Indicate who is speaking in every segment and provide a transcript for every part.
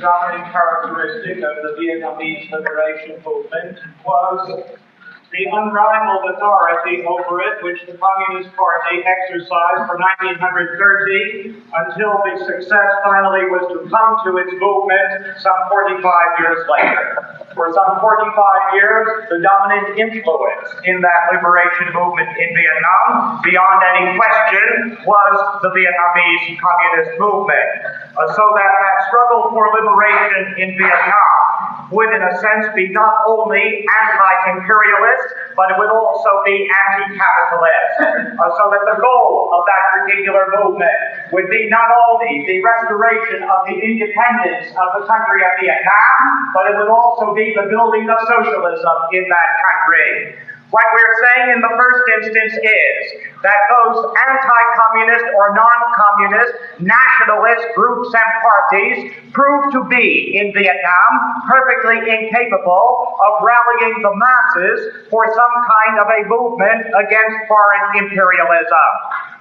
Speaker 1: dominant characteristic of the Vietnamese liberation movement was the unrivaled authority over it which the Communist Party exercised from 1930 until the success finally was to come to its movement some 45 years later. For some 45 years, the dominant influence in that liberation movement in Vietnam, beyond any question, was the Vietnamese Communist movement. So that struggle for liberation in Vietnam would, in a sense, be not only anti-imperialist, but it would also be anti-capitalist. So that the goal of that particular movement would be not only the restoration of the independence of the country of Vietnam, but it would also be the building of socialism in that country. What we're saying in the first instance is that those anti-communist or non-communist nationalist groups and parties proved to be, in Vietnam, perfectly incapable of rallying the masses for some kind of a movement against foreign imperialism.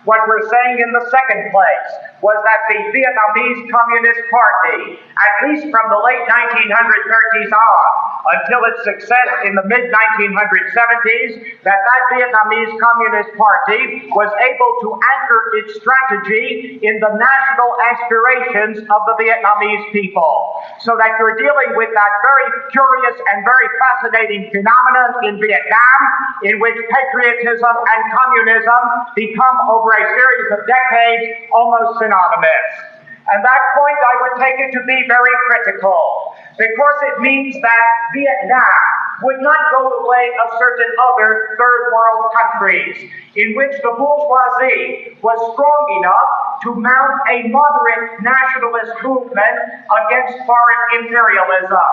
Speaker 1: What we're saying in the second place was that the Vietnamese Communist Party, at least from the late 1930s on, until its success in the mid-1970s, that Vietnamese Communist Party was able to anchor its strategy in the national aspirations of the Vietnamese people. So that you're dealing with that very curious and very fascinating phenomenon in Vietnam, in which patriotism and communism become over a series of decades almost synonymous. And that point I would take it to be very critical, because it means that Vietnam would not go the way of certain other third world countries in which the bourgeoisie was strong enough to mount a moderate nationalist movement against foreign imperialism.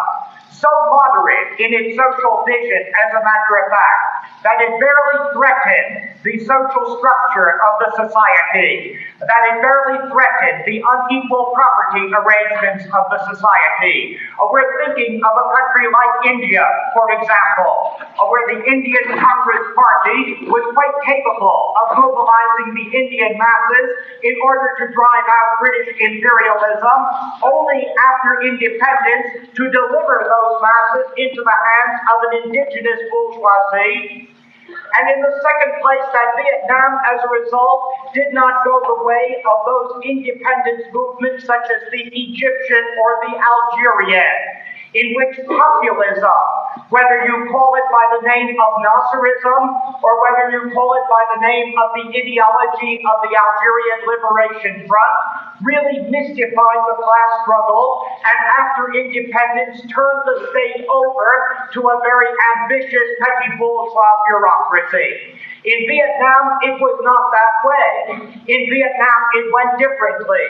Speaker 1: So moderate in its social vision, as a matter of fact, that it barely threatened the social structure of the society, that it barely threatened the unequal property arrangements of the society. We're thinking of a country like India, for example, where the Indian Congress Party was quite capable of mobilizing the Indian masses in order to drive out British imperialism, only after independence to deliver those masses into the hands of an indigenous bourgeoisie. And in the second place, that Vietnam, as a result, did not go the way of those independence movements such as the Egyptian or the Algerian, in which populism, whether you call it by the name of Nasserism or whether you call it by the name of the ideology of the Algerian Liberation Front, really mystified the class struggle, and after independence turned the state over to a very ambitious petty bourgeois bureaucracy. In Vietnam, it was not that way. In Vietnam, it went differently.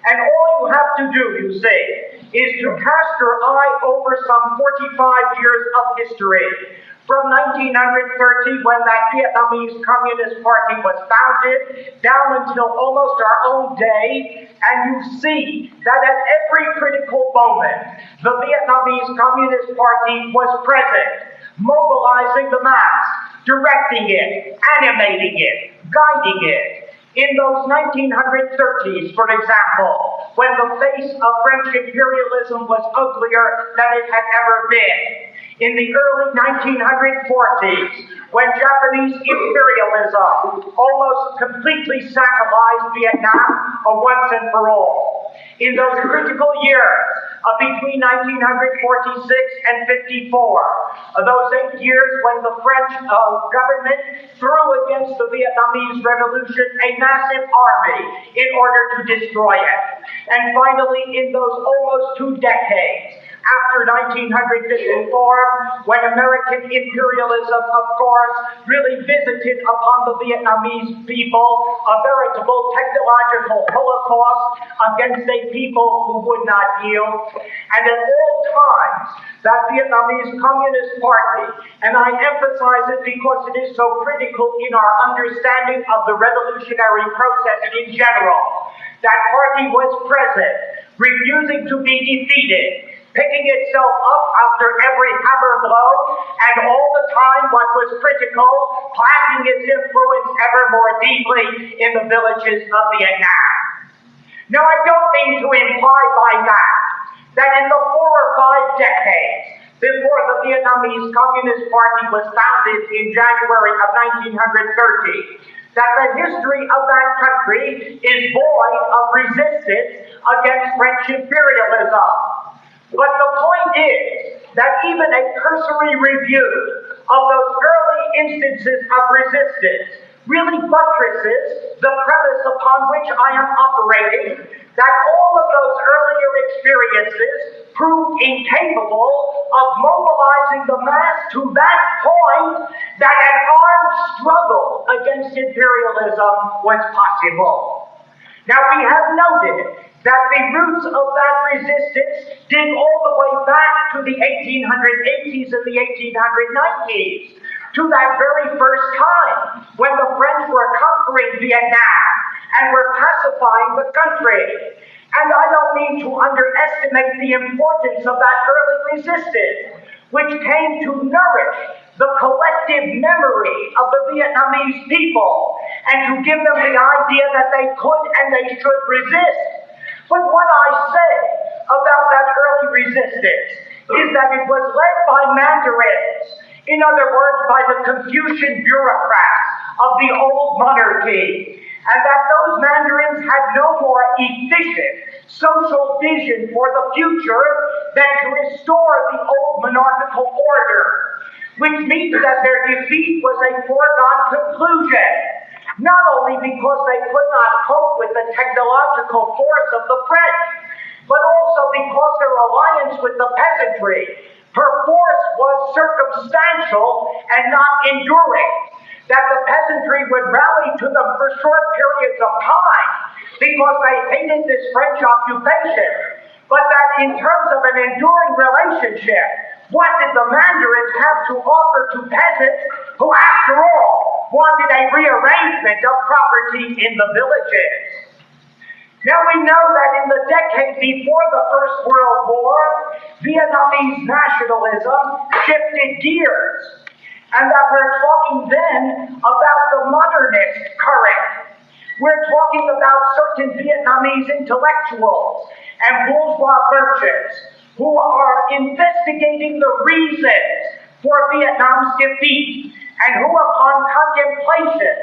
Speaker 1: And all you have to do, you see, is to cast your eye over some 45 years of history. From 1930, when that Vietnamese Communist Party was founded, down until almost our own day, and you see that at every critical moment, the Vietnamese Communist Party was present, mobilizing the mass, directing it, animating it, guiding it. In those 1930s, for example, when the face of French imperialism was uglier than it had ever been. In the early 1940s, when Japanese imperialism almost completely sacralized Vietnam once and for all. In those critical years between 1946 and 54, those 8 years when the French government threw against the Vietnamese Revolution a massive army in order to destroy it. And finally, in those almost 2 decades, after 1954, when American imperialism, of course, really visited upon the Vietnamese people a veritable technological holocaust against a people who would not yield. And at all times, that Vietnamese Communist Party, and I emphasize it because it is so critical in our understanding of the revolutionary process in general, that party was present, refusing to be defeated, picking itself up after every hammer blow, and all the time, what was critical, planting its influence ever more deeply in the villages of Vietnam. Now, I don't mean to imply by that in before the Vietnamese Communist Party was founded in January of 1930, that the history of that country is void of resistance against French imperialism. But the point is that even a cursory review of those early instances of resistance really buttresses the premise upon which I am operating, that all of those earlier experiences proved incapable of mobilizing the mass to that point that an armed struggle against imperialism was possible. Now, we have noted that the roots of that resistance dig all the way back to the 1880s and the 1890s, to that very first time when the French were conquering Vietnam and were pacifying the country. And I don't mean to underestimate the importance of that early resistance, which came to nourish the collective memory of the Vietnamese people and to give them the idea that they could and they should resist. But what I say about that early resistance is that it was led by mandarins, in other words, by the Confucian bureaucrats of the old monarchy, and that those mandarins had no more efficient social vision for the future than to restore the old monarchical order, which means that their defeat was a foregone conclusion, not only because they could not cope with the technological force of the French, but also because their alliance with the peasantry, her force was circumstantial and not enduring, that the peasantry would rally to them for short periods of time because they hated this French occupation, but that in terms of an enduring relationship, what did the mandarins have to offer to peasants who, after all, wanted a rearrangement of property in the villages? Now we know that in the decade before the First World War, Vietnamese nationalism shifted gears, and that we're talking then about the modernist current. We're talking about certain Vietnamese intellectuals and bourgeois merchants who are investigating the reasons for Vietnam's defeat and who, upon contemplation,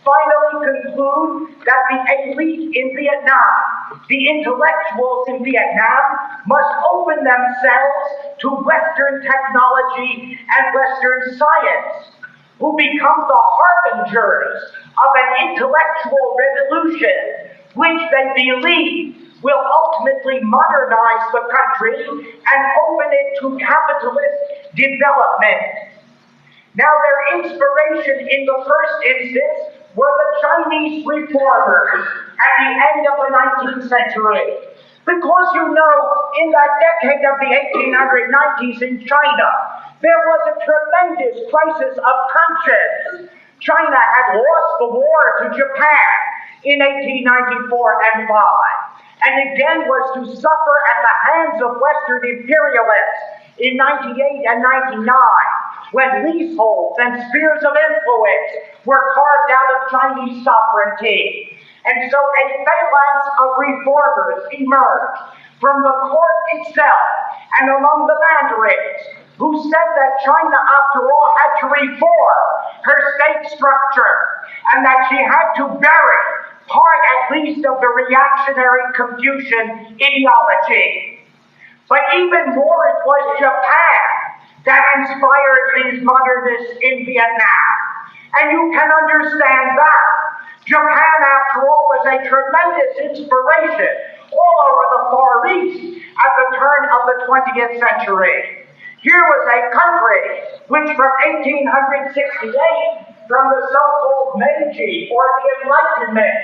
Speaker 1: finally conclude that the elite in Vietnam, the intellectuals in Vietnam, must open themselves to Western technology and Western science, who become the harbingers of an intellectual revolution, which they believe will ultimately modernize the country and open it to capitalist development. Now, their inspiration in the first instance were the Chinese reformers at the end of the 19th century. Because you know, in that decade of the 1890s in China, there was a tremendous crisis of conscience. China had lost the war to Japan in 1894 and 5, and again was to suffer at the hands of Western imperialists in 98 and 99, when leaseholds and spheres of influence were carved out of Chinese sovereignty. And so a phalanx of reformers emerged from the court itself and among the mandarins, who said that China, after all, had to reform her state structure and that she had to bury part, at least, of the reactionary Confucian ideology. But even more, it was Japan that inspired these modernists in Vietnam. And you can understand that. Japan, after all, was a tremendous inspiration all over the Far East at the turn of the 20th century. Here was a country which from 1868, from the so-called Meiji or the Enlightenment,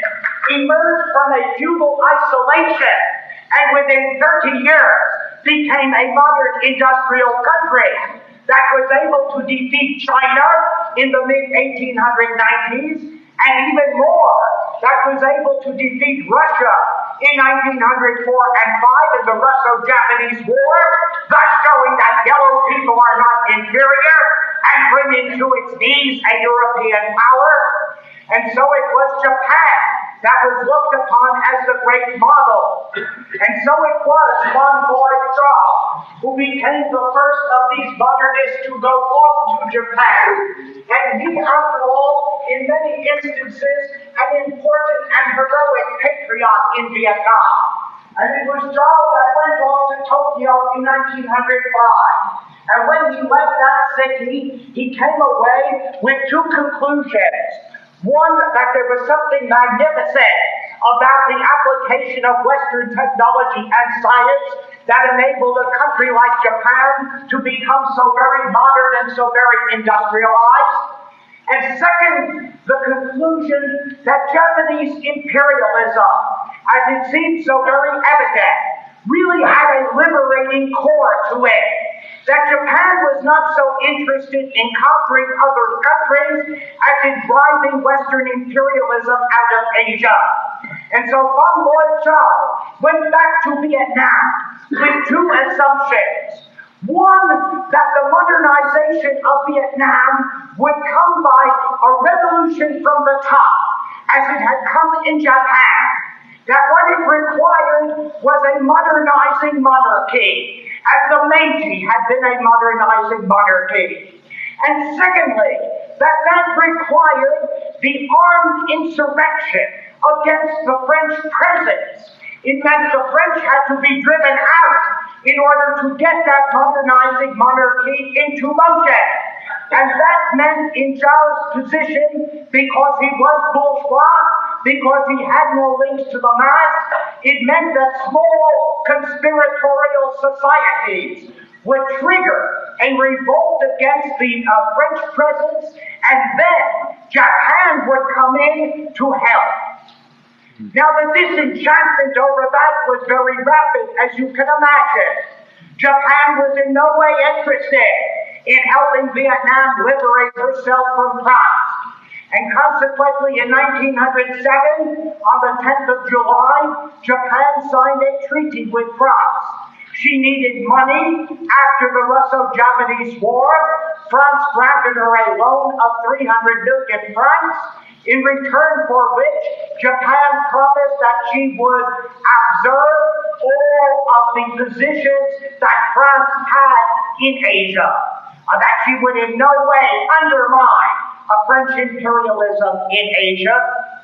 Speaker 1: emerged from a feudal isolation and within 30 years became a modern industrial country that was able to defeat China in the mid-1890s, and even more, that was able to defeat Russia in 1904 and 5 in the Russo-Japanese War, thus showing that yellow people are not inferior and bring into its knees a European power. And so it was Japan that was looked upon as the great model. And so it was Mon Shaw who became the first of these modernists to go off to Japan. And he, after all, in many instances, an important and heroic patriot in Vietnam. And it was Zhao that went off to Tokyo in 1905. And when he left that city, he came away with two conclusions. One, that there was something magnificent about the application of Western technology and science that enabled a country like Japan to become so very modern and so very industrialized. And second, the conclusion that Japanese imperialism, as it seemed so very evident, really had a liberating core to it. That Japan was not so interested in conquering other countries as in driving Western imperialism out of Asia. And so Pham Ngoy Chao went back to Vietnam with two assumptions. One, that the modernization of Vietnam would come by a revolution from the top, as it had come in Japan. That what it required was a modernizing monarchy, as the Meiji had been a modernizing monarchy. And secondly, that required the armed insurrection against the French presence. It meant the French had to be driven out in order to get that modernizing monarchy into motion. And that meant, in Zhao's position, because he was bourgeois, because he had no links to the mass, it meant that small conspiratorial societies would trigger a revolt against the French presence, and then Japan would come in to help. Now, the disenchantment over that was very rapid, as you can imagine. Japan was in no way interested in helping Vietnam liberate herself from France. And consequently, in 1907, on the 10th of July, Japan signed a treaty with France. She needed money after the Russo-Japanese War. France granted her a loan of 300 million francs, in return for which Japan promised that she would observe all of the positions that France had in Asia, that she would in no way undermine French imperialism in Asia.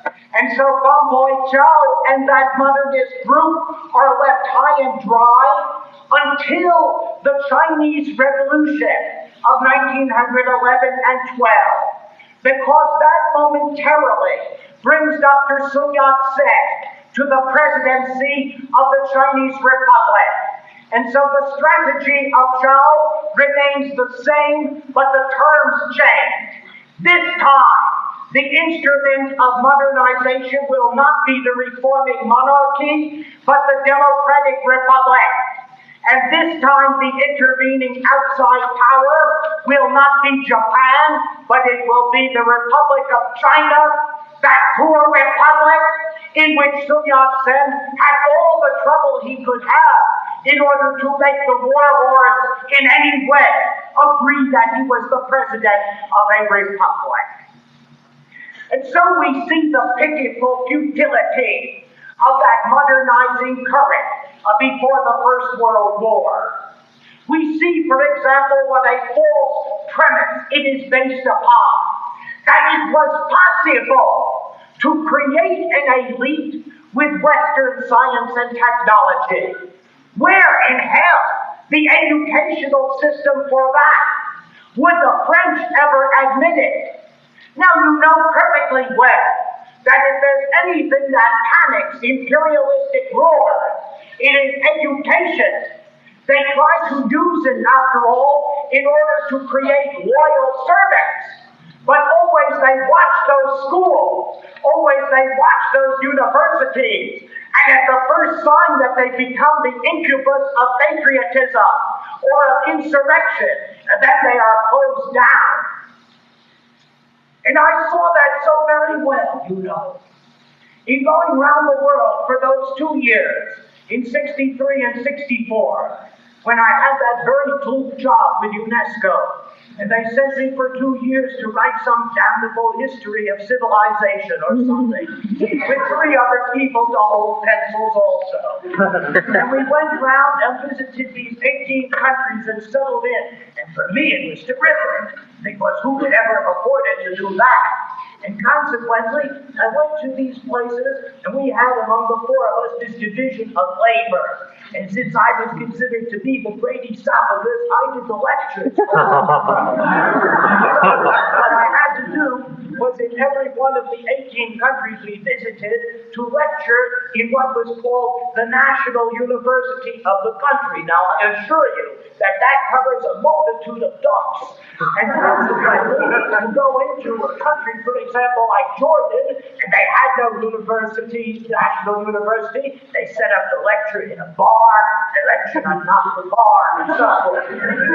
Speaker 1: And so Pham Ngoy Chao and that modernist group are left high and dry until the Chinese Revolution of 1911 and 12. Because that momentarily brings Dr. Sun Yat-sen to the presidency of the Chinese Republic. And so the strategy of Zhao remains the same, but the terms change. This time, the instrument of modernization will not be the reforming monarchy, but the democratic republic. And this time, the intervening outside power will not be Japan, but it will be the Republic of China, that poor republic in which Sun Yat-sen had all the trouble he could have in order to make the warlords in any way agree that he was the president of a republic. And so we see the pitiful futility of that modernizing current before the First World War. We see, for example, what a false premise it is based upon, that it was possible to create an elite with Western science and technology. Where in hell the educational system for that? Would the French ever admit it? Now, you know perfectly well that if there's anything that panics imperialistic rulers, it is education. They try to use it, after all, in order to create loyal servants. But always they watch those schools, always they watch those universities, and at the first sign that they become the incubus of patriotism or of insurrection, then they are closed down. And I saw that so very well, you know, in going around the world for those 2 years, in 63 and 64, when I had that very cool job with UNESCO,
Speaker 2: And they sent me for 2 years to write some damnable history of civilization or something, with 3 other people to hold pencils also. And we went around and visited these 18 countries and settled in. And for me it was terrific, because who could ever have afforded to do that? And consequently, I went to these places, and we had among the 4 of us this division of labor. And since I was considered to be the great esophagus, I did the lectures. What I had to do was in every one of the 18 countries we visited to lecture in what was called the National University of the country. Now, I assure you that that covers a multitude of dumps. And consequently, you go into a country, for example, like Jordan, and they had no university, national university. They set up the lecture in a bar, they lectured on top of the bar, and so forth.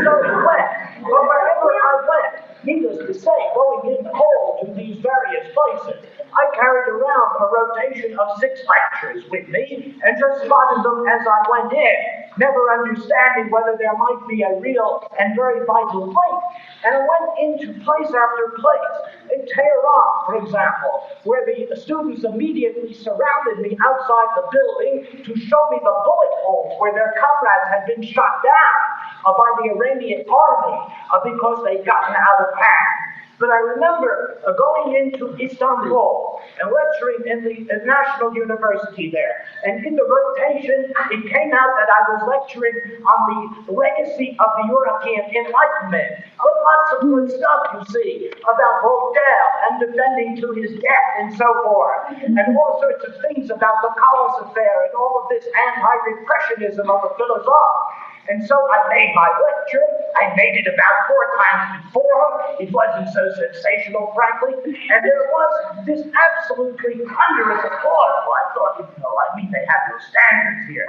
Speaker 2: So it went. But wherever I went, needless to say, going in cold to these various places, I carried around a rotation of 6 lectures with me, and just spotted them as I went in, never understanding whether there might be a real and very vital link. And I went into place after place. In Tehran, for example, where the students immediately surrounded me outside the building to show me the bullet holes where their comrades had been shot down by the Iranian army because they'd gotten out of hand. But I remember going into Istanbul and lecturing in the National University there. And in the rotation, it came out that I was lecturing on the legacy of the European Enlightenment. But lots of good stuff, you see, about Voltaire and defending to his death and so forth. And all sorts of things about the Collis affair and all of this anti-repressionism of the philosophe. And so I made my lecture. I made it about 4 times before. It wasn't so sensational, frankly. And there was this absolutely thunderous applause. Well, I thought, they have no standards here.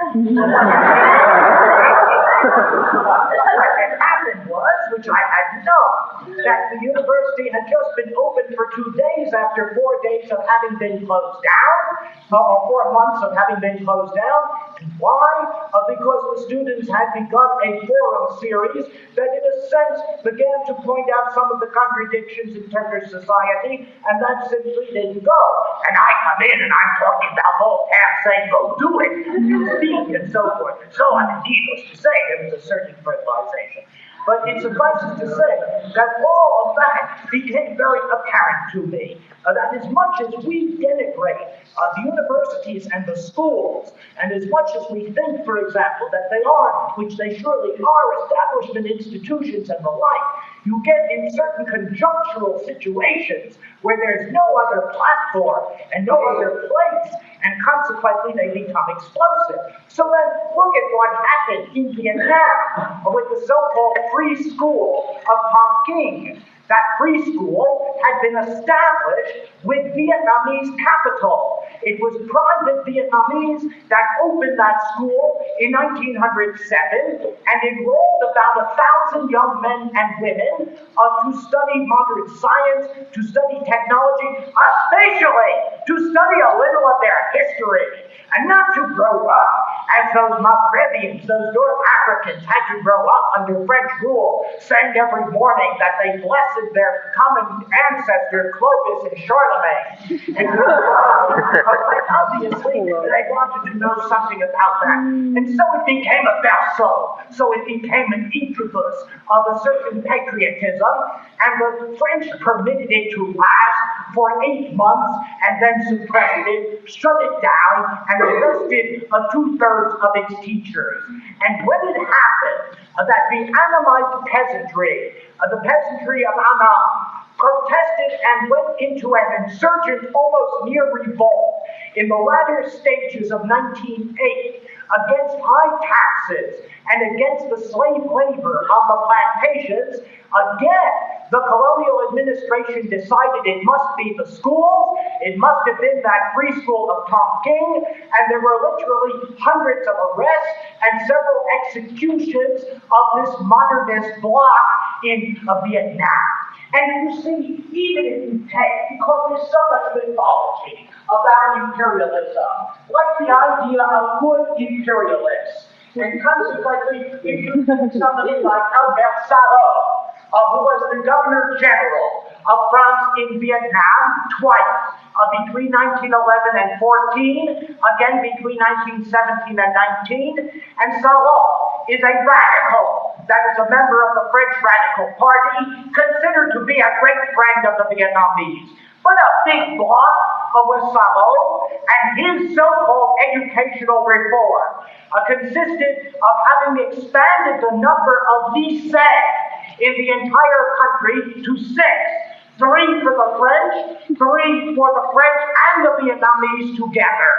Speaker 2: What had happened was, which I hadn't known, that the university had just been open for 2 days after 4 days of having been closed down, or 4 months of having been closed down. And why? Because the students had begun a forum series that in a sense began to point out some of the contradictions in Turkish society, and that simply didn't go. And I come in and I'm talking about Voltaire saying, go do it, speak, and so forth and so on. And needless to say, there was a certain fertilization. But it suffices to say that all of that became very apparent to me. That as much as we denigrate the universities and the schools, and as much as we think, for example, that they are, which they surely are, establishment institutions and the like, you get in certain conjunctural situations where there's no other platform and no other place, and consequently they become explosive. So then look at what happened in Vietnam with the so-called free school of Tonkin. That free school had been established with Vietnamese capital. It was private Vietnamese that opened that school in 1907 and enrolled about 1,000 young men and women to study modern science, to study technology, especially to study a little of their history, and not to grow up as those Maghrebians, those North Africans had to grow up under French rule, saying every morning that they blessed their common ancestor Clovis and Charlemagne. Obviously, they wanted to know something about that. And so it became a berceau. So it became an incubus of a certain patriotism, and the French permitted it to last for 8 months and then suppressed it, shut it down, and arrested 2/3 of its teachers. And when it happened that the Annamite peasantry, the peasantry of Annam, protested and went into an insurgent, almost near revolt, in the latter stages of 1908, against high taxes and against the slave labor on the plantations, again, the colonial administration decided it must be the schools, it must have been that free school of Tonkin, and there were literally hundreds of arrests and several executions of this modernist bloc in Vietnam. And you see, even if you take, because there's so much mythology about imperialism, like the idea of good imperialists, and consequently, if you take somebody like Albert Sarraut, who was the Governor General of France in Vietnam twice, between 1911 and 14, again between 1917 and 19, and Salot is a radical that is a member of the French Radical Party, considered to be a great friend of the Vietnamese. But a big block was Salot, and his so-called educational reform consisted of having expanded the number of lycées in the entire country to 6. 3 for the French, 3 for the French and the Vietnamese together.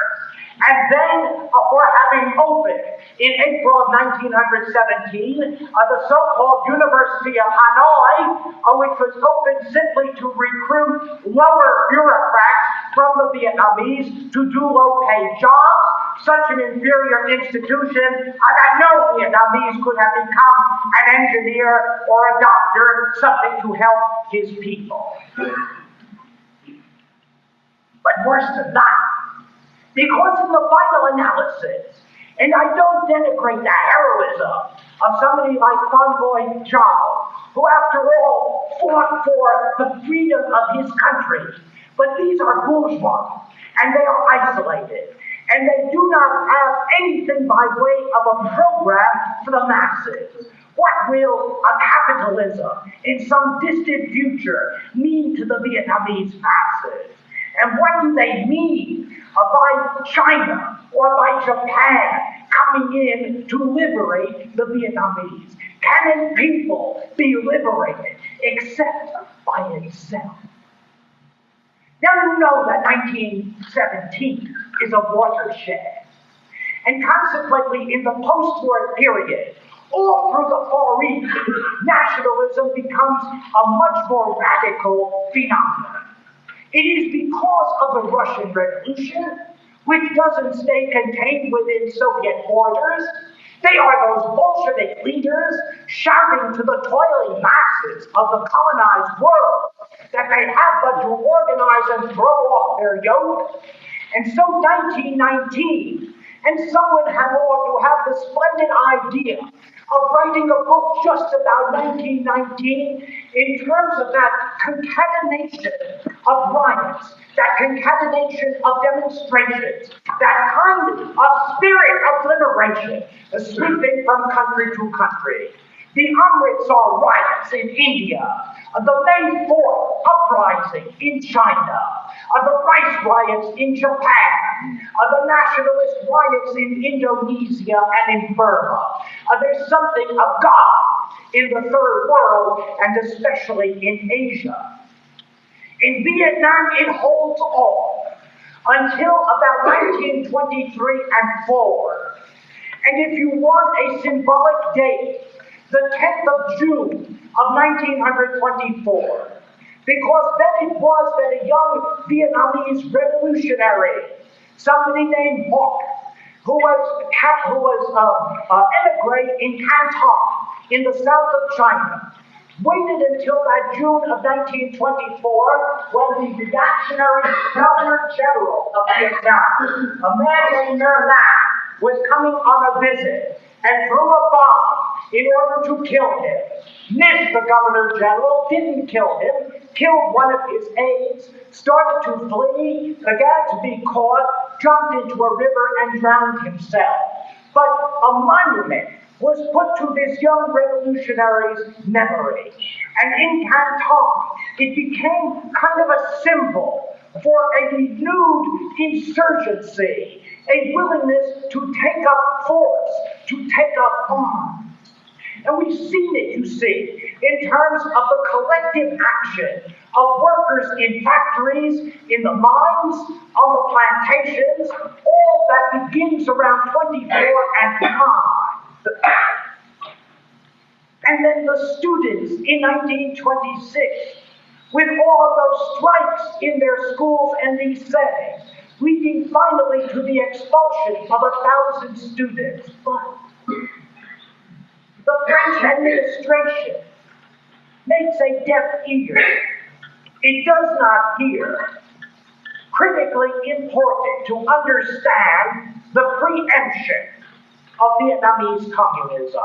Speaker 2: And then for having opened in April of 1917, the so-called University of Hanoi, which was opened simply to recruit lower bureaucrats from the Vietnamese to do low-paid jobs, such an inferior institution that no Vietnamese could have become an engineer or a doctor, something to help his people. But worse than that, because in the final analysis, and I don't denigrate the heroism of somebody like Convoy Chao, who after all fought for the freedom of his country, but these are bourgeois, and they are isolated, and they do not have anything by way of a program for the masses. What will a capitalism in some distant future mean to the Vietnamese masses? And what do they mean by China or by Japan coming in to liberate the Vietnamese? Can a people be liberated except by itself? Now you know that 1917 is a watershed. And consequently, in the post-war period, all through the Far East, nationalism becomes a much more radical phenomenon. It is because of the Russian Revolution, which doesn't stay contained within Soviet borders. They are those Bolshevik leaders shouting to the toiling masses of the colonized world that they have but to organize and throw off their yoke. And so 1919, and someone had ought to have the splendid idea of writing a book just about 1919 in terms of that concatenation of riots, that concatenation of demonstrations, that kind of spirit of liberation sweeping from country to country. The Amritsar riots in India, the May 4th uprising in China, the rice riots in Japan, the nationalist riots in Indonesia and in Burma. There's something of God in the third world, and especially in Asia. In Vietnam, it holds on until about 1923 and forward. And if you want a symbolic date, the 10th of June of 1924, because then it was that a young Vietnamese revolutionary, somebody named Hoc, who was emigre in Canton in the south of China, waited until that June of 1924 when the reactionary Governor General of Vietnam, a man named Merlin, was coming on a visit and threw a bomb in order to kill him. Missed the Governor General, didn't kill him, killed one of his aides, started to flee, began to be caught, jumped into a river and drowned himself. But a monument was put to this young revolutionary's memory. And in Canton, it became kind of a symbol for a renewed insurgency, a willingness to take up force, to take up arms. And we've seen it, you see, in terms of the collective action of workers in factories, in the mines, on the plantations, all that begins around 24 and 5. And then the students in 1926, with all of those strikes in their schools and lycées, leading finally to the expulsion of 1,000 students. But the French administration makes a deaf ear. It does not hear. Critically important to understand the preemption of Vietnamese communism.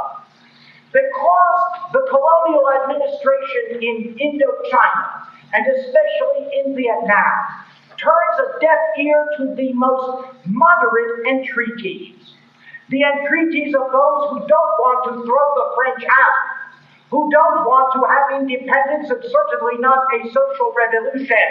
Speaker 2: Because the colonial administration in Indochina, and especially in Vietnam, turns a deaf ear to the most moderate entreaties. The entreaties of those who don't want to throw the French out, who don't want to have independence and certainly not a social revolution.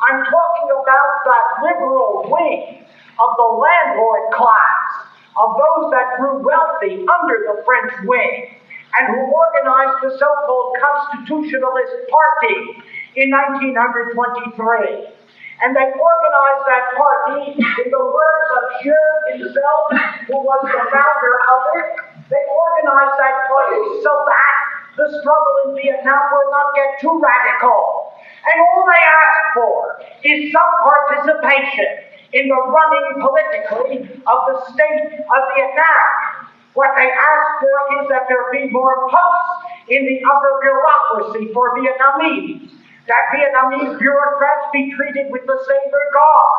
Speaker 2: I'm talking about that liberal wing of the landlord class, of those that grew wealthy under the French wing, and who organized the so-called Constitutionalist Party in 1923. And they organized that party, in the words of Jules himself, who was the founder of it. They organized that party so that the struggle in Vietnam will not get too radical. And all they ask for is some participation in the running politically of the state of Vietnam. What they ask for is that there be more posts in the upper bureaucracy for Vietnamese, that Vietnamese bureaucrats be treated with the same regard,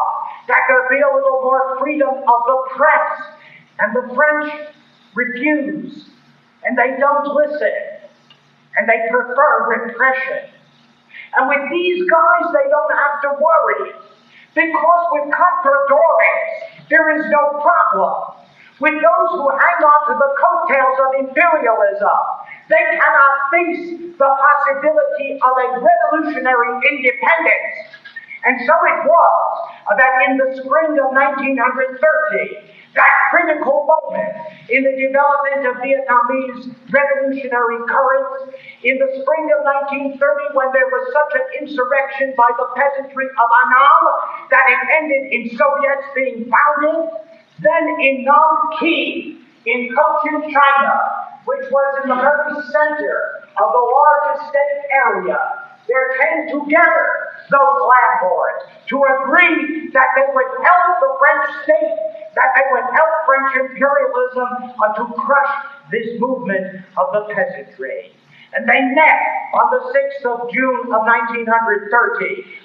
Speaker 2: that there be a little more freedom of the press. And the French refuse, and they don't listen, and they prefer repression. And with these guys, they don't have to worry, because with contradores, there is no problem. With those who hang on to the coattails of imperialism, they cannot face the possibility of a revolutionary independence. And so it was that in the spring of 1930, that critical moment in the development of Vietnamese revolutionary currents, in the spring of 1930, when there was such an insurrection by the peasantry of Annam that it ended in Soviets being founded, then in Nam Kỳ, in Ho Chi Minh, China, which was in the very center of the large estate area, there came together those landlords to agree that they would help the French state, that they would help French imperialism to crush this movement of the peasantry. And they met on the 6th of June of 1930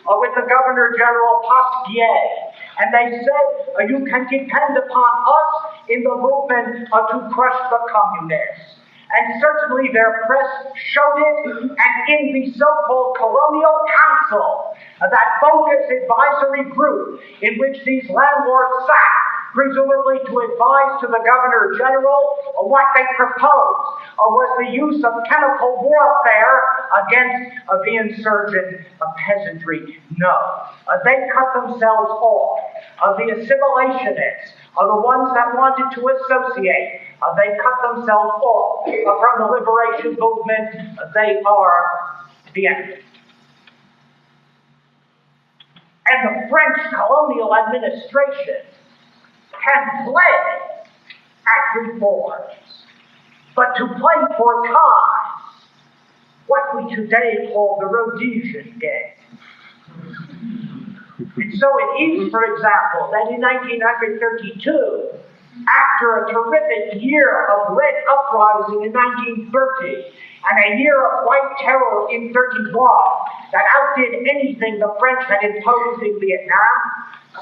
Speaker 2: with the Governor General Pasquier. And they said, you can depend upon us in the movement to crush the communists. And certainly their press showed it, and in the so-called Colonial Council, that bogus advisory group in which these landlords sat, presumably to advise to the Governor General what they proposed, was the use of chemical warfare against the insurgent peasantry. No, they cut themselves off. The assimilationists, the ones that wanted to associate, they cut themselves off from the liberation movement. They are the enemy. And the French colonial administration can play at reforms, but to play for time, what we today call the Rhodesian game. And so it is, for example, that in 1932, after a terrific year of red uprising in 1930, and a year of white terror in 31 that outdid anything the French had imposed in Vietnam,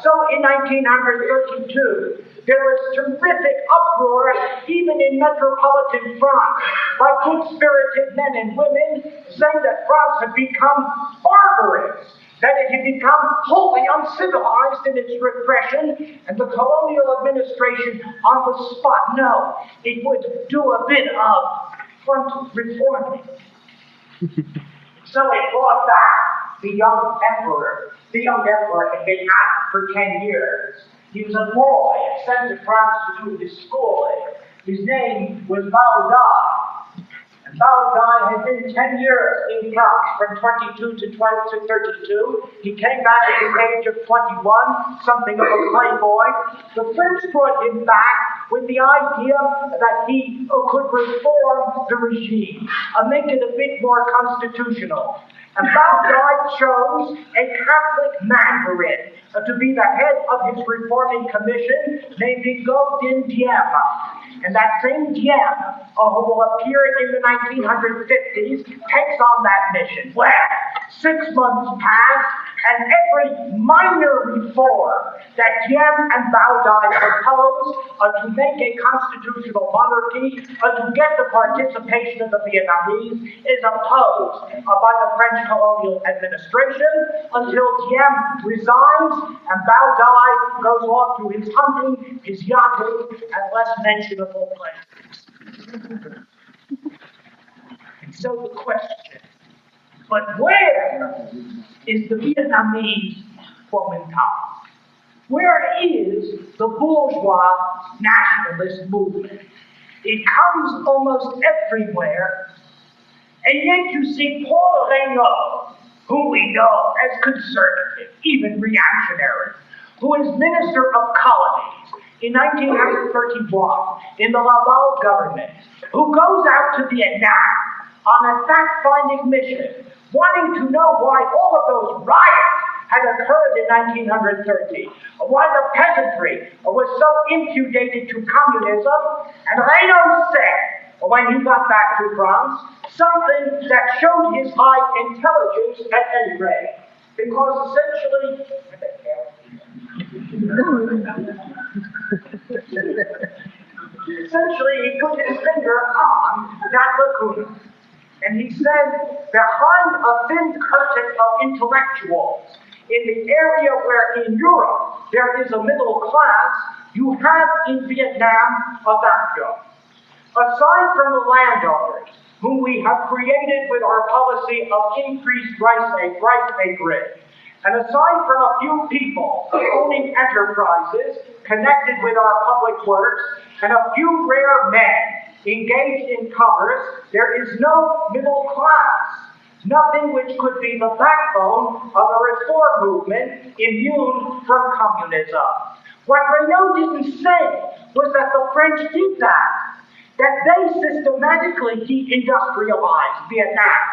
Speaker 2: so in 1932, there was terrific uproar, even in metropolitan France, by good-spirited men and women saying that France had become barbarous, that it had become wholly uncivilized in its repression, and the colonial administration on the spot, no, it would do a bit of front reforming. So it brought back the young emperor. The young emperor had been out for 10 years. He was a boy and sent to France to do his schooling. His name was Bao Dai. And Bao Dai had been 10 years in France, from 22 to 32. He came back at the age of 21, something of a playboy. The French brought him back with the idea that he could reform the regime, make it a bit more constitutional. And Bao Dai chose a Catholic mandarin to be the head of his reforming commission, named Ngo Dinh Diem. And that same Diem, who will appear in the 1950s, takes on that mission. Well, 6 months passed, and every minor reform that Diem and Bao Dai proposed to make a constitutional monarchy, to get the participation of the Vietnamese, is opposed by the French colonial administration until Diem resigns and Bao Dai goes off to his hunting, his yachting, and less mentionable places. And so the question, but where is the Vietnamese Kuomintang? Where is the bourgeois nationalist movement? It comes almost everywhere, and yet you see Paul Reynaud, whom we know as conservative, even reactionary, who is Minister of Colonies in 1931 in the Laval government, who goes out to Vietnam on a fact-finding mission, wanting to know why all of those riots had occurred in 1930, why the peasantry was so imputated to communism, and Reynaud said, when he got back to France, something that showed his high intelligence at any rate, because essentially he put his finger on that lacuna. And he said, behind a thin curtain of intellectuals, in the area where in Europe there is a middle class, you have in Vietnam a vacuum. Aside from the landowners, whom we have created with our policy of increased rice acreage, and aside from a few people owning enterprises connected with our public works, and a few rare men engaged in commerce, there is no middle class, nothing which could be the backbone of a reform movement immune from communism. What Reynaud didn't say was that the French did that they systematically de-industrialized Vietnam,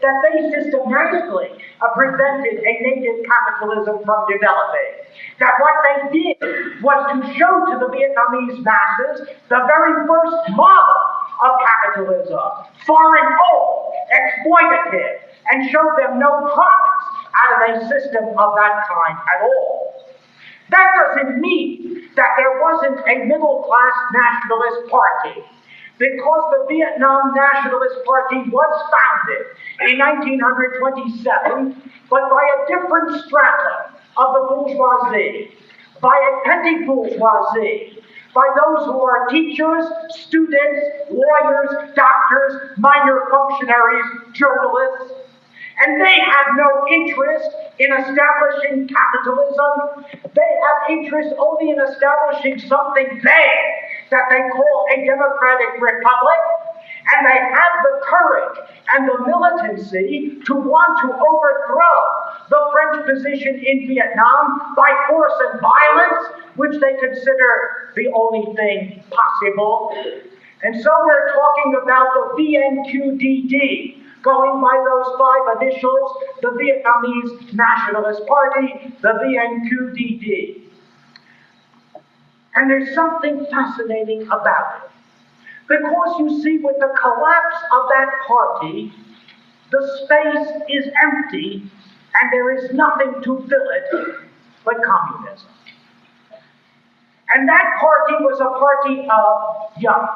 Speaker 2: that they systematically prevented a native capitalism from developing, that what they did was to show to the Vietnamese masses the very first model of capitalism, foreign owned, exploitative, and show them no profits out of a system of that kind at all. That doesn't mean that there wasn't a middle-class nationalist party, because the Vietnam Nationalist Party was founded in 1927, but by a different stratum of the bourgeoisie, by a petty bourgeoisie, by those who are teachers, students, lawyers, doctors, minor functionaries, journalists, and they have no interest in establishing capitalism. They have interest only in establishing something vague that they call a democratic republic, and they have the courage and the militancy to want to overthrow the French position in Vietnam by force and violence, which they consider the only thing possible. And so we're talking about the VNQDD, going by those five initials, the Vietnamese Nationalist Party, the VNQDD. And there's something fascinating about it. Because you see, with the collapse of that party, the space is empty and there is nothing to fill it but communism. And that party was a party of young.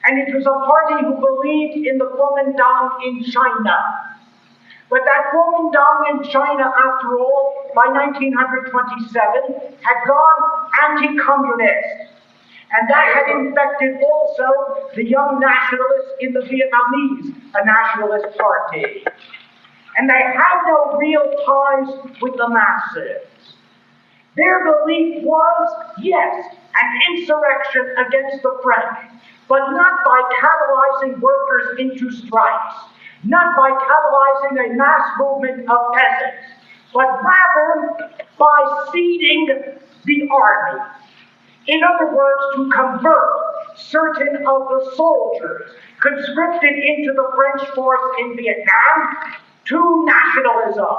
Speaker 2: And it was a party who believed in the Kuomintang in China. But that Kuomintang in China, after all, by 1927, had gone anti-communist. And that had infected also the young nationalists in the Vietnamese nationalist party. And they had no real ties with the masses. Their belief was, yes, an insurrection against the French, but not by catalyzing workers into strikes, not by catalyzing a mass movement of peasants, but rather by seeding the army. In other words, to convert certain of the soldiers conscripted into the French force in Vietnam to nationalism,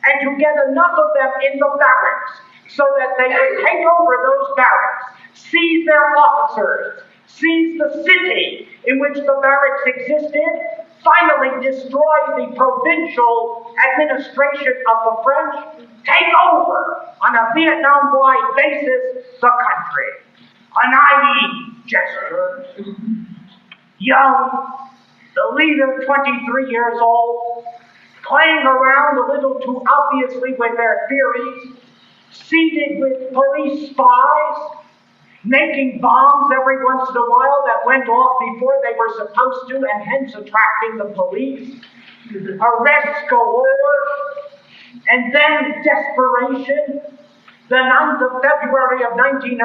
Speaker 2: and to get enough of them in the barracks so that they would take over those barracks, seize their officers, seize the city in which the barracks existed, finally destroy the provincial administration of the French, take over on a Vietnam-wide basis the country. A naive gesture. Young, the leader 23 years old, playing around a little too obviously with their theories, seated with police spies, making bombs every once in a while that went off before they were supposed to, and hence attracting the police. Arrests galore, and then desperation. The 9th of February of 1929,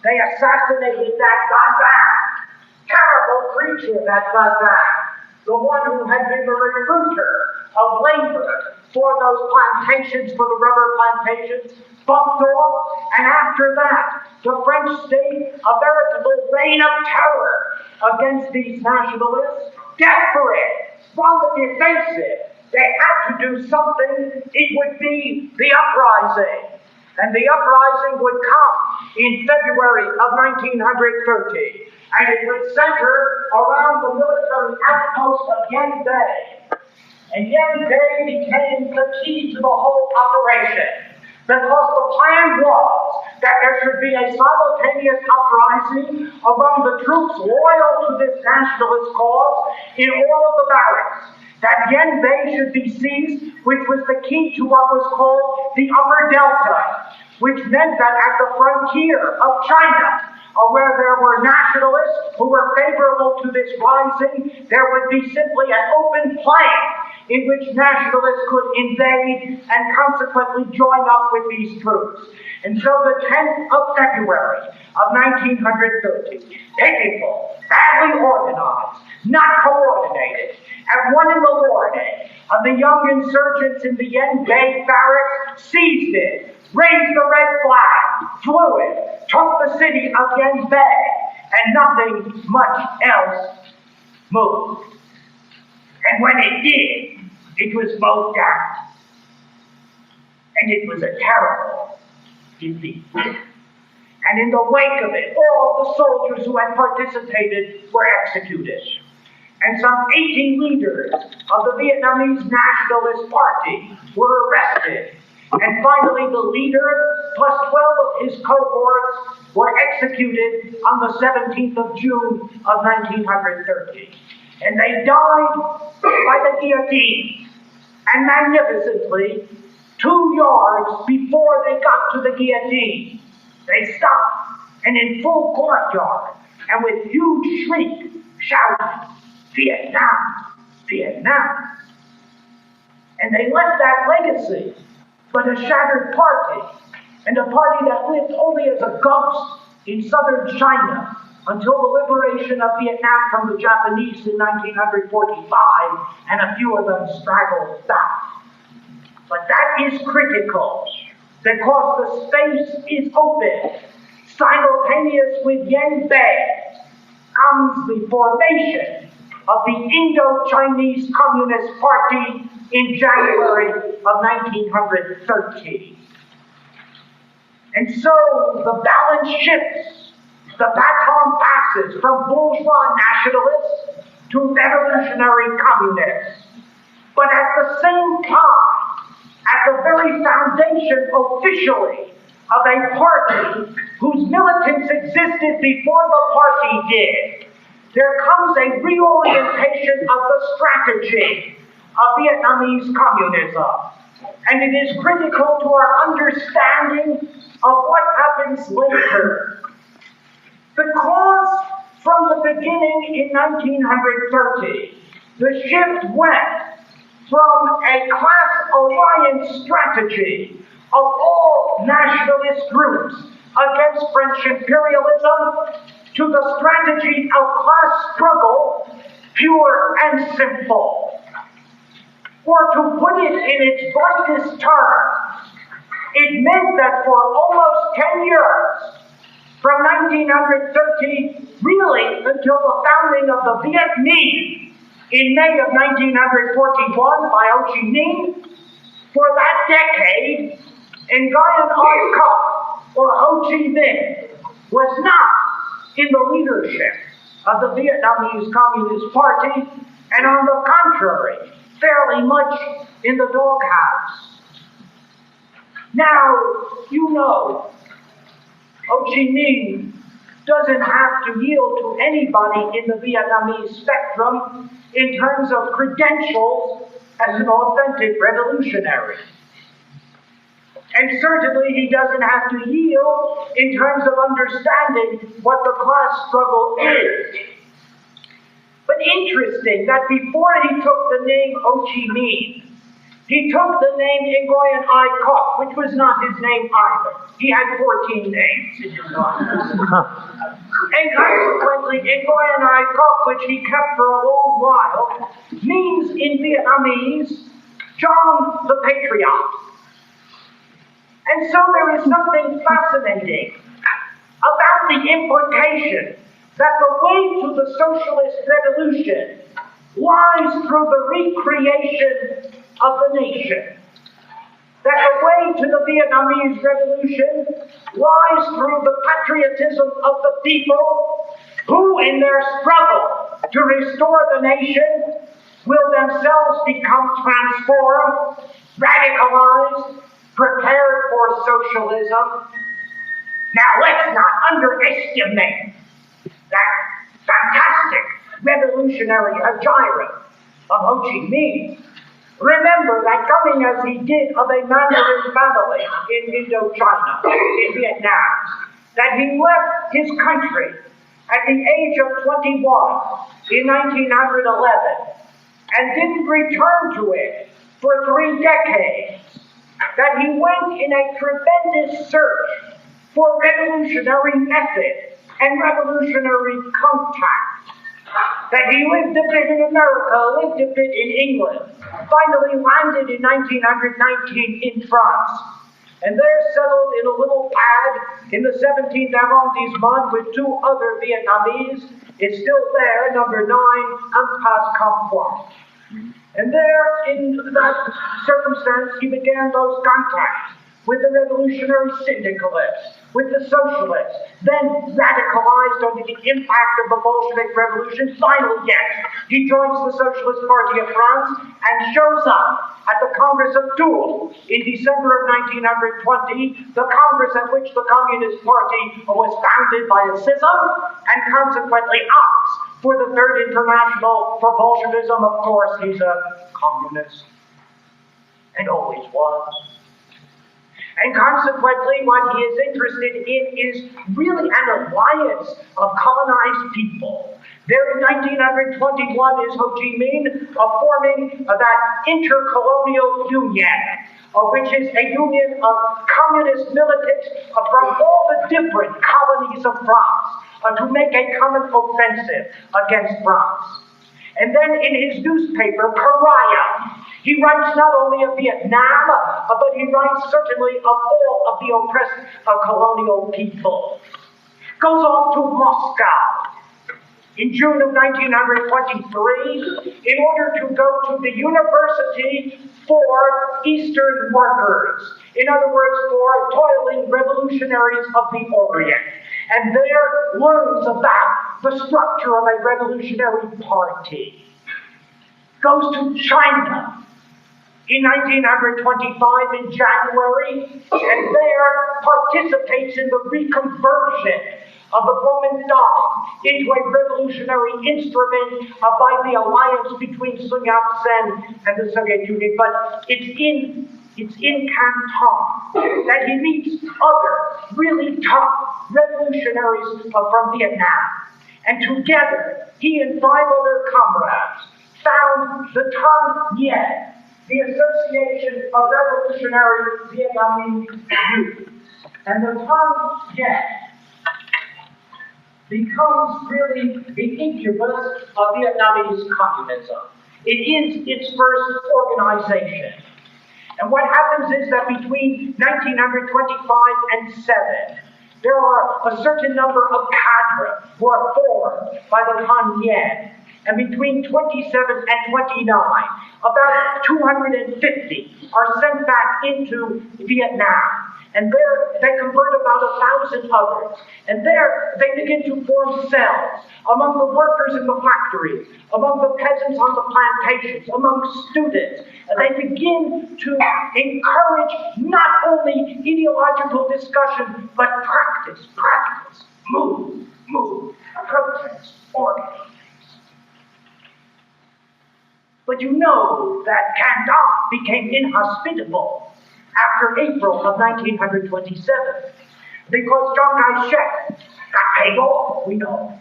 Speaker 2: they assassinated that Gazan, terrible creature, that Gazan, the one who had been the recruiter of labor for those plantations, for the rubber plantations, bumped off, and after that, the French staged a veritable reign of terror against these nationalists, desperate, from the defensive. They had to do something. It would be the uprising. And the uprising would come in February of 1930. And it would center around the military outpost of Yen Bay. And Yen Bay became the key to the whole operation. Because the plan was that there should be a simultaneous uprising among the troops loyal to this nationalist cause in all of the barracks. That Yen Bay should be seized, which was the key to what was called the Upper Delta, which meant that at the frontier of China, where there were nationalists who were favorable to this rising, there would be simply an open plain in which nationalists could invade and consequently join up with these troops. And so the 10th of February of 1930, people, badly organized, not coordinated, at 1 in the morning, the young insurgents in the Yen Bay barracks seized it, raised the red flag, flew it, took the city of Yen Bay, and nothing much else moved. And when it did, it was mowed down. And it was a terrible defeat. And in the wake of it, all of the soldiers who had participated were executed. And some 18 leaders of the Vietnamese Nationalist Party were arrested. And finally, the leader, plus 12 of his cohorts, were executed on the 17th of June of 1930. And they died by the guillotine. And magnificently, 2 yards before they got to the guillotine, they stopped, and in full courtyard, and with huge shriek, shouted, "Vietnam, Vietnam." And they left that legacy, but a shattered party, and a party that lived only as a ghost in southern China until the liberation of Vietnam from the Japanese in 1945, and a few of them straggled back. But that is critical, because the space is open. Simultaneous with Yen Bay comes the formation of the Indo-Chinese Communist Party in January of 1930. And so the balance shifts. The baton passes from bourgeois nationalists to revolutionary communists. But at the same time, at the very foundation officially of a party whose militants existed before the party did, there comes a reorientation of the strategy of Vietnamese communism. And it is critical to our understanding of what happens later. Because from the beginning in 1930, the shift went from a class alliance strategy of all nationalist groups against French imperialism to the strategy of class struggle, pure and simple. Or to put it in its bluntest terms, it meant that for almost 10 years, from 1930, really until the founding of the Viet Minh in May of 1941 by Ho Chi Minh, for that decade, Nguyen An Cup, or Ho Chi Minh, was not in the leadership of the Vietnamese Communist Party, and on the contrary, fairly much in the doghouse. Now, you know, Ho Chi Minh doesn't have to yield to anybody in the Vietnamese spectrum in terms of credentials as an authentic revolutionary. And certainly he doesn't have to yield in terms of understanding what the class struggle is. But interesting that before he took the name Ho Chi Minh, he took the name Nguyen Ai Quoc, which was not his name either. He had 14 names in his life. And consequently, Nguyen Ai Quoc, which he kept for a long while, means in Vietnamese, John the Patriot. And so there is something fascinating about the implication that the way to the socialist revolution lies through the recreation of the nation. That the way to the Vietnamese revolution lies through the patriotism of the people who, in their struggle to restore the nation, will themselves become transformed, radicalized, prepared for socialism. Now, let's not underestimate that fantastic revolutionary agile of Ho Chi Minh. Remember that coming as he did of a Mandarin family in Indochina, in Vietnam, that he left his country at the age of 21 in 1911 and didn't return to it for 3 decades, that he went in a tremendous search for revolutionary method and revolutionary contact, that he lived a bit in America, lived a bit in England, finally landed in 1919 in France, and there settled in a little pad in the 17th arrondissement with 2 other Vietnamese. It's still there, number 9, Impasse Campois. And there, in that circumstance, he began those contacts with the revolutionary syndicalists, with the socialists, then radicalized under the impact of the Bolshevik Revolution. Finally, yes, he joins the Socialist Party of France and shows up at the Congress of Tours in December of 1920, the Congress at which the Communist Party was founded by a schism, and consequently opts for the Third International for Bolshevism. Of course, he's a communist, and always was. And consequently, what he is interested in is really an alliance of colonized people. There in 1921 is Ho Chi Minh forming that intercolonial union, which is a union of communist militants from all the different colonies of France to make a common offensive against France. And then in his newspaper, Pariah, he writes not only of Vietnam, but he writes certainly of all of the oppressed colonial people. Goes on to Moscow in June of 1923 in order to go to the University for Eastern Workers. In other words, for toiling revolutionaries of the Orient. And there learns about the structure of a revolutionary party. Goes to China in 1925 in January, and there participates in the reconversion of the Kuomintang into a revolutionary instrument by the alliance between Sun Yat-sen and the Soviet Union. But it's in Canton that he meets other really tough revolutionaries from Vietnam. And together, he and 5 other comrades found the Thanh Nien, the Association of Revolutionary Vietnamese Youth. And the Thanh Nien becomes really the incubus of Vietnamese communism. It is its first organization. And what happens is that between 1925 and 7, there are a certain number of cadres who are formed by the Thanh Nien. And between 27 and 29, about 250 are sent back into Vietnam. And there they convert about 1,000 others. And there they begin to form cells among the workers in the factories, among the peasants on the plantations, among students. And they begin to encourage not only ideological discussion, but practice, move, protest, organize. But you know that Canton became inhospitable after April of 1927, because Chiang Kai-shek got paid off, we know,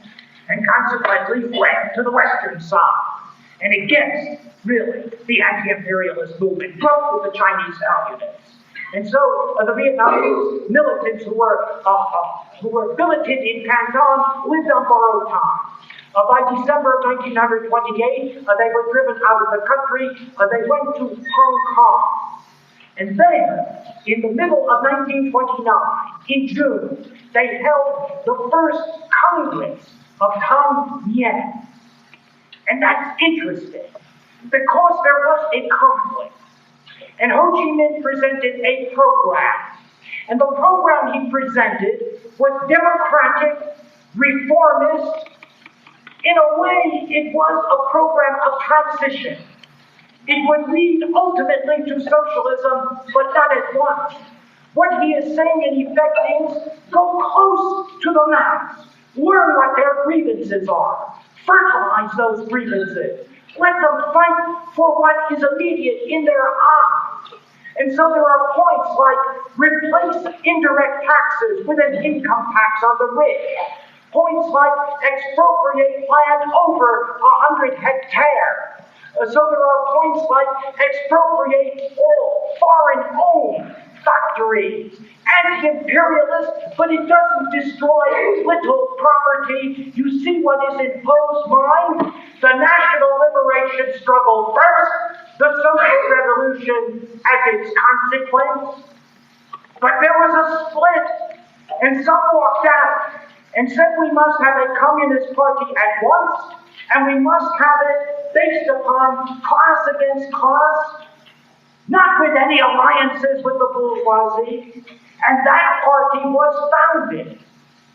Speaker 2: and consequently went to the western side, and against, really, the anti-imperialist movement, broke with the Chinese communists. And so the Vietnamese militants who were billeted in Canton lived on borrowed time. By December of 1928, they were driven out of the country. They went to Hong Kong. And then, in the middle of 1929, in June, they held the first Congress of Tang Yen. And that's interesting, because there was a conflict. And Ho Chi Minh presented a program. And the program he presented was democratic, reformist. In a way, it was a program of transition. It would lead ultimately to socialism, but not at once. What he is saying in effect is, go close to the mass. Learn what their grievances are. Fertilize those grievances. Let them fight for what is immediate in their eyes. And so there are points like replace indirect taxes with an income tax on the rich. Points like expropriate land over 100 hectares. So there are points like expropriate all foreign-owned factories, anti-imperialist, but it doesn't destroy little property. You see what is in Poe's mind? The national liberation struggle first, the social revolution as its consequence. But there was a split, and some walked out and said we must have a communist party at once, and we must have it based upon class against class, not with any alliances with the bourgeoisie. And that party was founded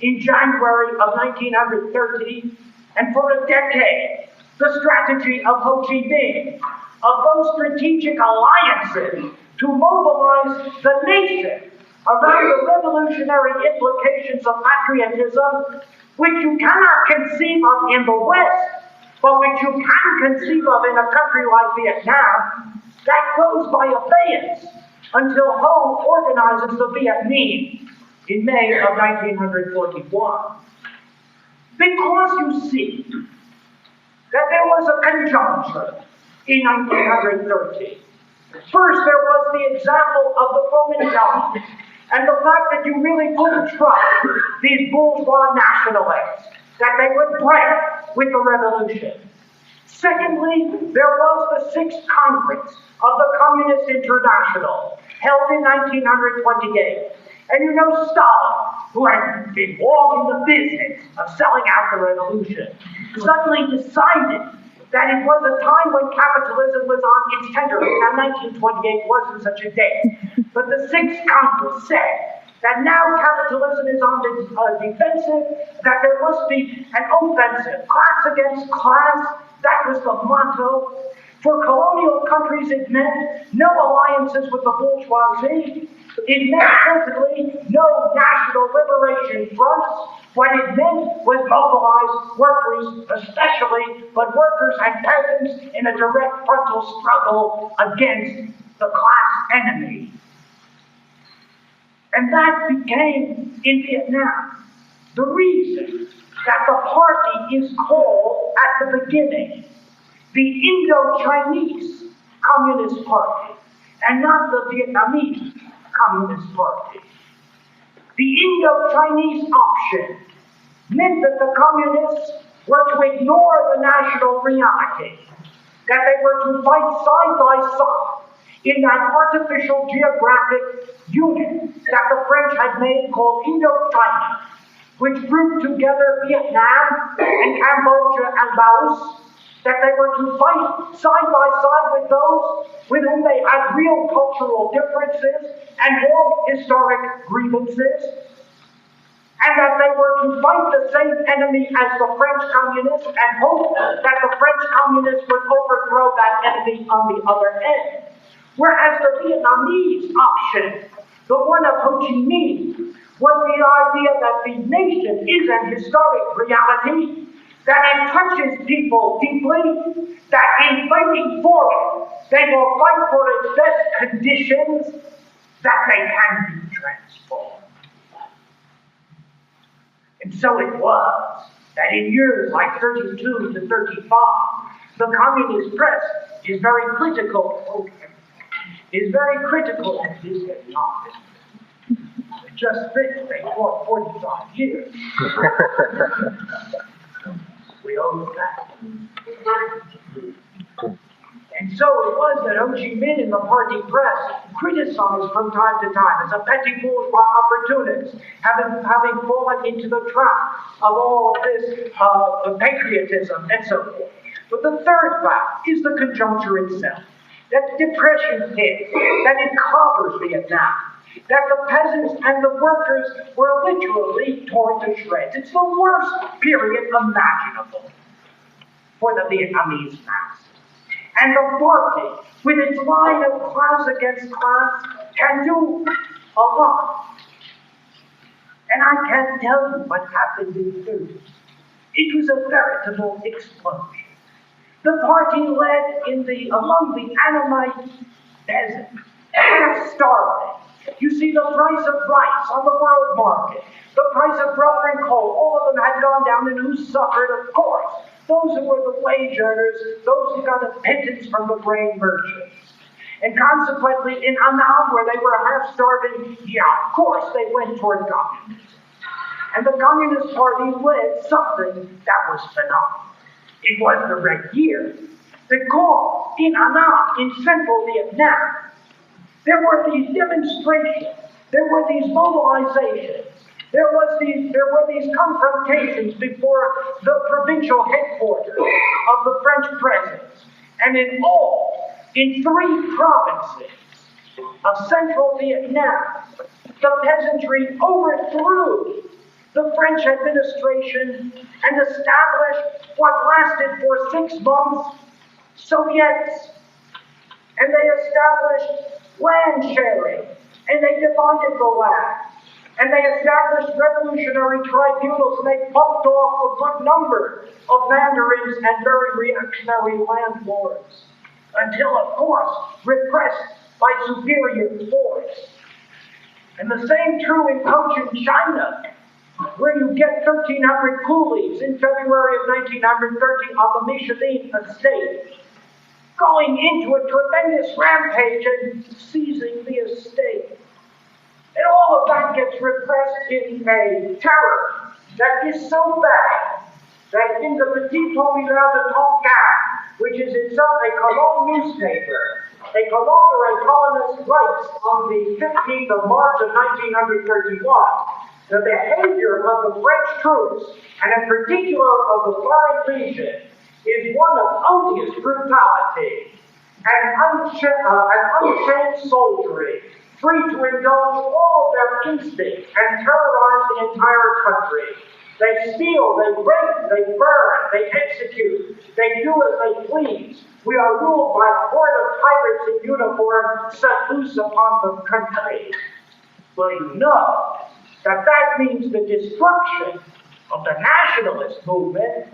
Speaker 2: in January of 1930, and for a decade, the strategy of Ho Chi Minh, of those strategic alliances to mobilize the nation around the revolutionary implications of patriotism, which you cannot conceive of in the West, but which you can conceive of in a country like Vietnam, that goes by abeyance until Ho organizes the Viet Minh in May of 1941. Because you see that there was a conjuncture in 1930. First, there was the example of the Kuomintang, and the fact that you really couldn't trust these bourgeois nationalists, that they would break with the revolution. Secondly, there was the Sixth Congress of the Communist International, held in 1928. And you know Stalin, who had been long in the business of selling out the revolution, suddenly decided that it was a time when capitalism was on its tenterhooks. Now, 1928 wasn't such a date, but the Sixth Congress said that now capitalism is on the defensive, that there must be an offensive, class against class. That was the motto. For colonial countries, it meant no alliances with the bourgeoisie. It meant certainly no national liberation fronts. What it meant was mobilize workers especially, but workers and peasants in a direct frontal struggle against the class enemy. And that became, in Vietnam, the reason that the party is called, at the beginning, the Indo-Chinese Communist Party, and not the Vietnamese Communist Party. The Indo-Chinese option meant that the communists were to ignore the national reality, that they were to fight side by side in that artificial geographic unit that the French had made called Indochina, which grouped together Vietnam and Cambodia and Laos. that they were to fight side by side with those with whom they had real cultural differences and long historic grievances, and that they were to fight the same enemy as the French communists and hope that the French communists would overthrow that enemy on the other end. Whereas the Vietnamese option, the one of Ho Chi Minh, was the idea that the nation is an historic reality, that it touches people deeply, that in fighting for it, they will fight for its best conditions, that they can be transformed. And so it was that in years like 32 to 35, the communist press is very critical of this technology. Just think, they fought 45 years. We owe them that. And so it was that Ho Chi Minh and the party press criticized from time to time as a petty bourgeois opportunist, having fallen into the trap of all of this patriotism and so forth. But the third fact is the conjuncture itself. That depression hit, that it clobbers Vietnam, that the peasants and the workers were literally torn to shreds. It's the worst period imaginable for the Vietnamese masses. And the party, with its line of class against class, can do a lot. And I can't tell you what happened in 30. It was a veritable explosion. The party led among the Annamite peasants, half-starving. You see the price of rice on the world market, the price of rubber and coal, all of them had gone down, and who suffered, of course? Those who were the wage earners, those who got a pittance from the grain merchants. And consequently, in Annam, where they were half-starving, of course, they went toward communism. And the Communist Party led something that was phenomenal. It was the Red Year, because in Annam, in central Vietnam, there were these demonstrations, there were these mobilizations, there were these confrontations before the provincial headquarters of the French presence. And in all, in 3 provinces of central Vietnam, the peasantry overthrew the French administration and established what lasted for 6 months Soviets. And they established land sharing, and they divided the land. And they established revolutionary tribunals, and they bumped off a good number of mandarins and very reactionary landlords, until, of course, repressed by superior force. And the same true in Cochin, China, where you get 1,300 coolies in February of 1930 on the Michelin estate, going into a tremendous rampage and seizing the estate. And all of that gets repressed in a terror that is so bad that in the Petit Populaire de Tonkin, which is itself a Cologne newspaper, a Cologne or a colonist writes on the 15th of March of 1931, the behavior of the French troops, and in particular of the Foreign Legion, is one of odious brutality and unchained soldiery, free to indulge all of their instincts and terrorize the entire country. They steal, they rape, they burn, they execute, they do as they please. We are ruled by a horde of pirates in uniform set loose upon the country. Well, you know that means the destruction of the nationalist movement,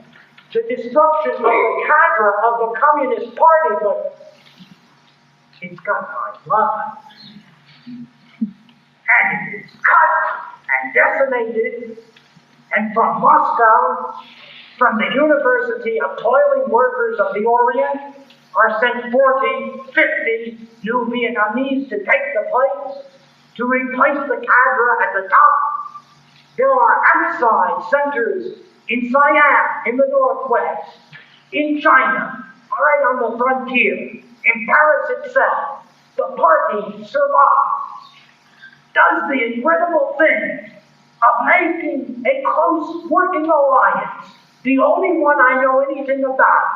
Speaker 2: the destruction of the cadre of the Communist Party, but it's got my blood. And it is cut and decimated, and from Moscow, from the University of Toiling Workers of the Orient, are sent 40, 50 new Vietnamese to take the place, to replace the cadre at the top. There are outside centers in Siam, in the northwest, in China, right on the frontier, in Paris itself. The party survives, does the incredible thing of making a close working alliance, the only one I know anything about,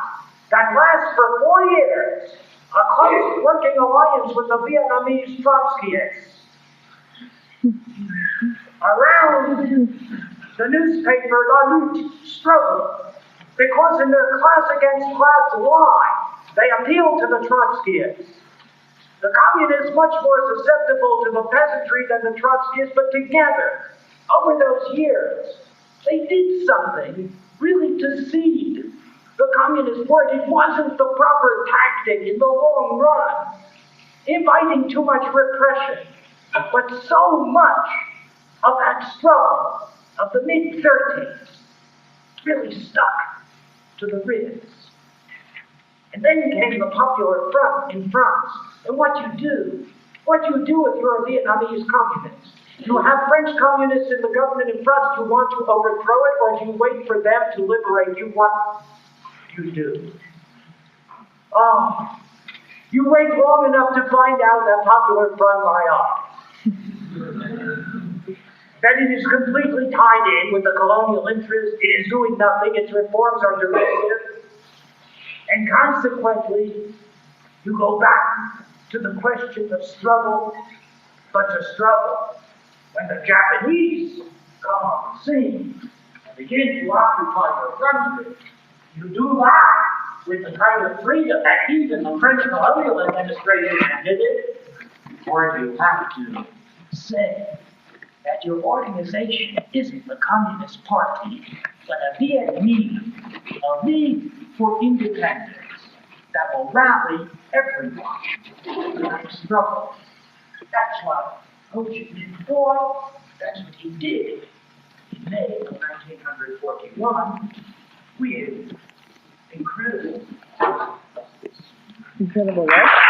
Speaker 2: that lasts for 4 years, a close working alliance with the Vietnamese Trotskyists. Around the newspaper La Lutte struggle, because in their class against class line, they appealed to the Trotskyists. The communists much more susceptible to the peasantry than the Trotskyists, but together, over those years, they did something really to seed the communist work. It wasn't the proper tactic in the long run, inviting too much repression, but so much of that struggle of the mid-30s really stuck to the ribs. And then came the Popular Front in France. And what you do if you're a Vietnamese communist? You have French communists in the government in France. Do you want to overthrow it, or do you wait for them to liberate you? What you do? Oh, you wait long enough to find out that Popular Front lie up. That it is completely tied in with the colonial interest. It is doing nothing. Its reforms are derisive. And consequently, you go back to the question of struggle, but to struggle. When the Japanese come on the scene and begin to occupy your country, you do that with the kind of freedom that even the French colonial administration handed it, or do you have to say that your organization isn't the Communist Party, but a Vietnamese, a League for Independence that will rally everyone to struggle. That's what Ho Chi Minh thought. That's what he did in May of 1941 with incredible
Speaker 3: Incredible what?